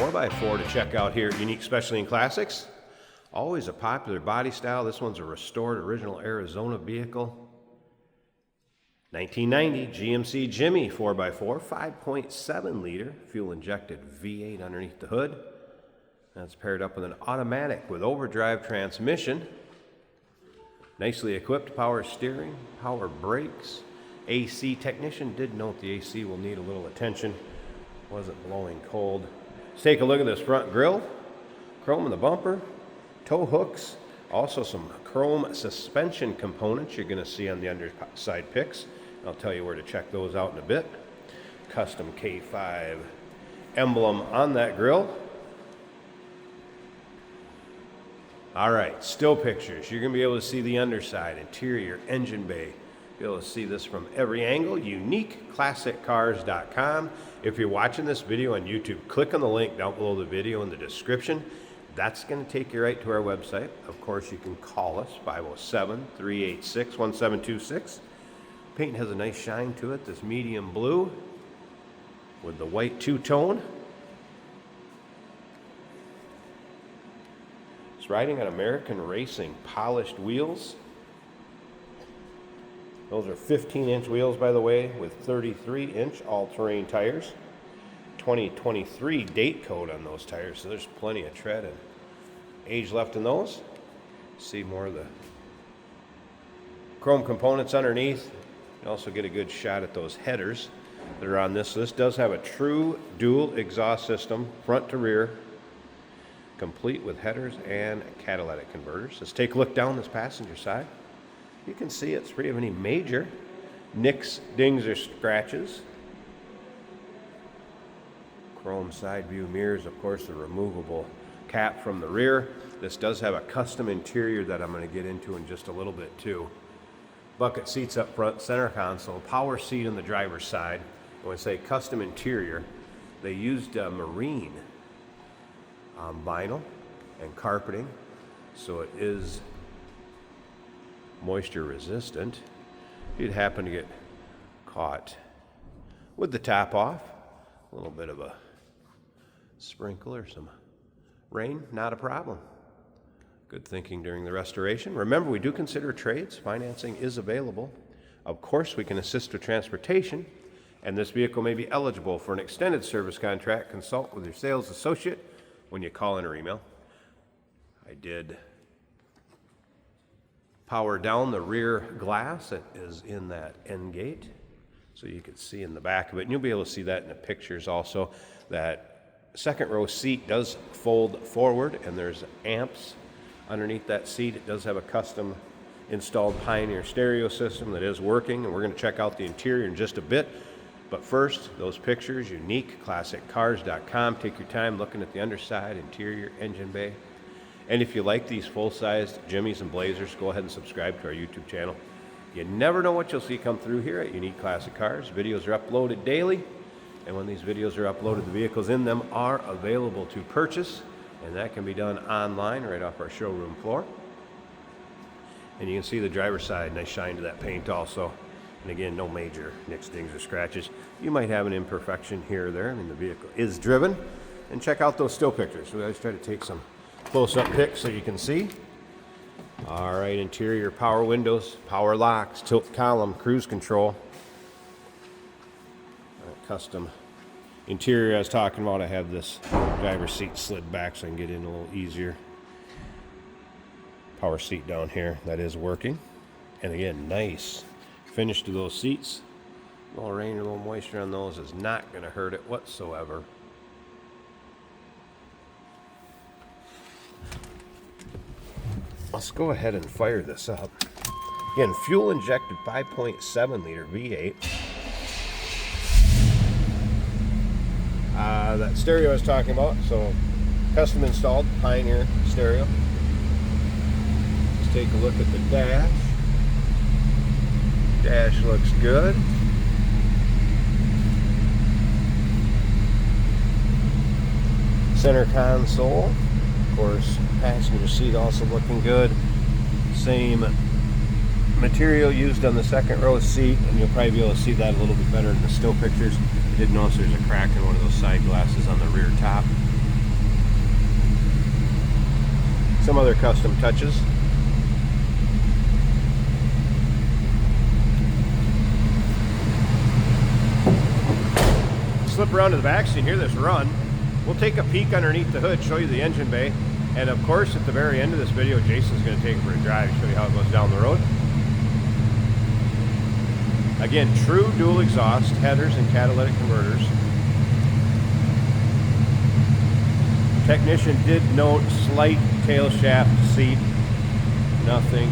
4x4 to check out here at Unique Specialty and Classics. Always a popular body style. This one's a restored original Arizona vehicle. 1990 GMC Jimmy 4x4, 5.7 liter fuel injected V8 underneath the hood. That's paired up with an automatic with overdrive transmission. Nicely equipped power steering, power brakes. AC technician did note the AC will need a little attention. Wasn't blowing cold. Let's take a look at this front grille. Chrome in the bumper, tow hooks, also some chrome suspension components you're going to see on the underside pics. I'll tell you where to check those out in a bit. Custom K5 emblem on that grille. All right, still pictures. You're going to be able to see the underside, interior, engine bay. Be able to see this from every angle. UniqueClassicCars.com. If you're watching this video on YouTube, click on the link down below the video in the description. That's going to take you right to our website. Of course, you can call us, 507-386-1726. Paint has a nice shine to it, this medium blue with the white two-tone. It's riding on American Racing polished wheels. Those are 15-inch wheels, by the way, with 33-inch all-terrain tires. 2023 date code on those tires, so there's plenty of tread and age left in those. See more of the chrome components underneath. You also get a good shot at those headers that are on this. So this does have a true dual exhaust system, front to rear, complete with headers and catalytic converters. Let's take a look down this passenger side. You can see it's free of any major nicks, dings, or scratches. Chrome side view mirrors, of course, the removable cap from the rear. This does have a custom interior that I'm going to get into in just a little bit too. Bucket seats up front, center console, power seat on the driver's side. When I say custom interior, they used marine vinyl and carpeting, so it is moisture resistant. If you'd happen to get caught with the top off, a little bit of a sprinkle or some rain, not a problem. Good thinking during the restoration. Remember, we do consider trades. Financing is available. Of course, we can assist with transportation, and this vehicle may be eligible for an extended service contract. Consult with your sales associate when you call in or email. I did power down the rear glass that is in that end gate, so you can see in the back of it, and you'll be able to see that in the pictures also. That second row seat does fold forward, and there's amps underneath that seat. It does have a custom installed Pioneer stereo system that is working, and we're going to check out the interior in just a bit. But first, those pictures, UniqueClassicCars.com. Take your time looking at the underside, interior, engine bay. And if you like these full-sized Jimmys and Blazers, go ahead and subscribe to our YouTube channel. You never know what you'll see come through here at Unique Classic Cars. Videos are uploaded daily, and when these videos are uploaded, the vehicles in them are available to purchase, and that can be done online right off our showroom floor. And you can see the driver's side, nice shine to that paint also. And again, no major nicks, dings, or scratches. You might have an imperfection here or there. I mean, the vehicle is driven. And check out those still pictures. We always try to take some close-up pics so you can see. All right, interior power windows, power locks, tilt column, cruise control. Custom interior I was talking about. I have this driver's seat slid back so I can get in a little easier. Power seat down here, that is working. And again, nice finish to those seats. A little rain or a little moisture on those is not going to hurt it whatsoever. Let's go ahead and fire this up. Again, fuel injected 5.7 liter V8. That stereo I was talking about, so custom installed Pioneer stereo. Let's take a look at the dash. Dash looks good. Center console, of course, passenger seat also looking good. Same material used on the second row seat, and you'll probably be able to see that a little bit better in the still pictures. I did notice there's a crack in one of those side glasses on the rear top. some other custom touches. Slip around to the back so you can hear this run. We'll take a peek underneath the hood, show you the engine bay, and of course at the very end of this video Jason's going to take it for a drive, show you how it goes down the road. Again, true dual exhaust, headers and catalytic converters. Technician did note slight tail shaft seat, nothing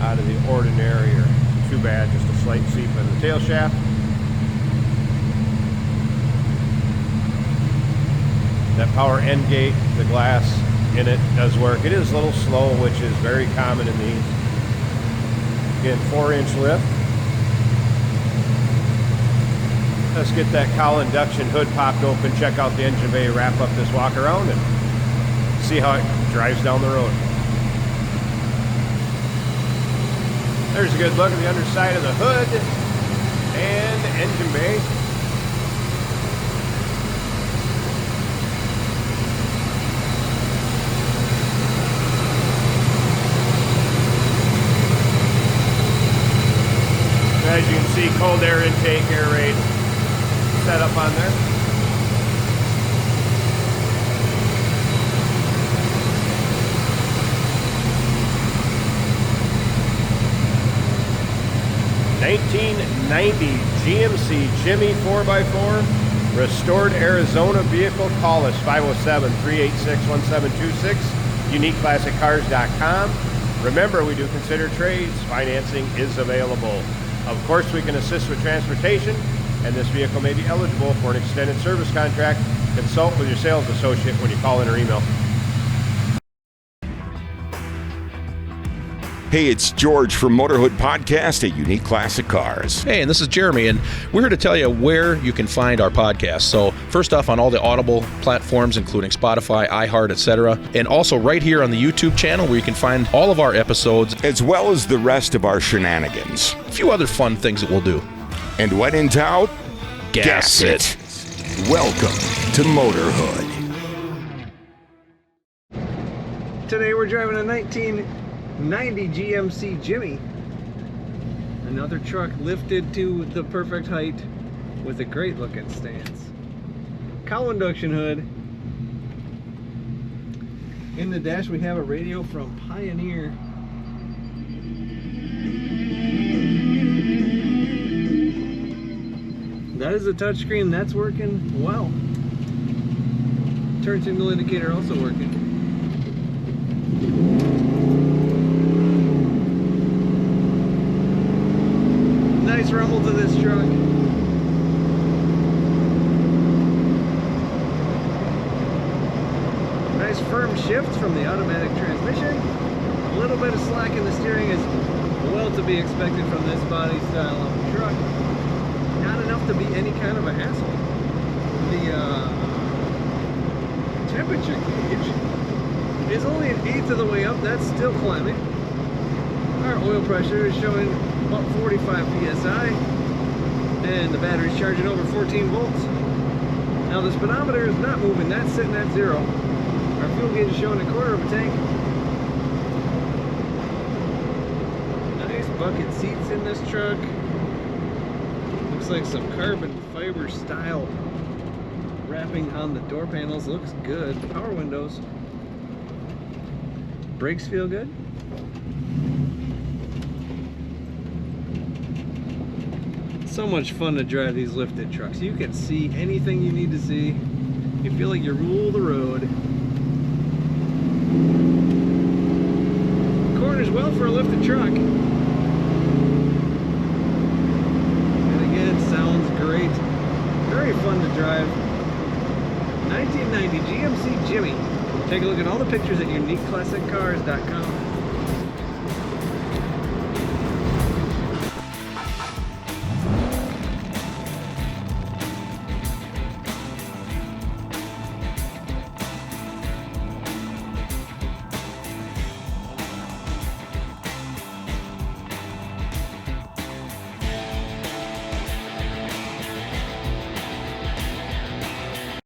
out of the ordinary or too bad, just a slight seep in the tail shaft. That power end gate, the glass in it does work. It is a little slow, which is very common in these. Again, 4-inch lift. Let's get that cowl induction hood popped open, check out the engine bay, wrap up this walk around, and see how it drives down the road. There's a good look at the underside of the hood and the engine bay. As you can see, cold air intake, air rate set up on there. '90 GMC Jimmy 4x4, restored Arizona vehicle. Call us 507-386-1726, uniqueclassiccars.com. Remember, we do consider trades. Financing is available. Of course, we can assist with transportation, and this vehicle may be eligible for an extended service contract. Consult with your sales associate when you call in or email. Hey, it's George from Motorhood Podcast at Unique Classic Cars. Hey, and this is Jeremy, and we're here to tell you where you can find our podcast. So first off, on all the Audible platforms, including Spotify, iHeart, etc., and also right here on the YouTube channel where you can find all of our episodes, as well as the rest of our shenanigans. A few other fun things that we'll do. And when in doubt, gas it. Welcome to Motorhood. Today we're driving a 1990 GMC Jimmy. Another truck lifted to the perfect height with a great looking stance. Cowl induction hood. In the dash we have a radio from Pioneer. That is a touchscreen, that's working well. Turn signal indicator also working. Nice rumble to this truck. Nice firm shift from the automatic transmission. A little bit of slack in the steering is well to be expected from this body style of truck. Not enough to be any kind of a hassle. The temperature gauge is only an eighth of the way up. That's still climbing. Our oil pressure is showing about 45 psi, and the battery's charging over 14 volts. Now the speedometer is not moving, that's sitting at 0. Our fuel gauge is showing a quarter of a tank. Nice bucket seats in this truck. Looks like some carbon fiber style wrapping on the door panels. Looks good. Power windows. Brakes feel good. So much fun to drive these lifted trucks. You can see anything you need to see. You feel like you rule the road. Corners well for a lifted truck. And again, it sounds great. Very fun to drive. 1990 GMC Jimmy. Take a look at all the pictures at uniqueclassiccars.com.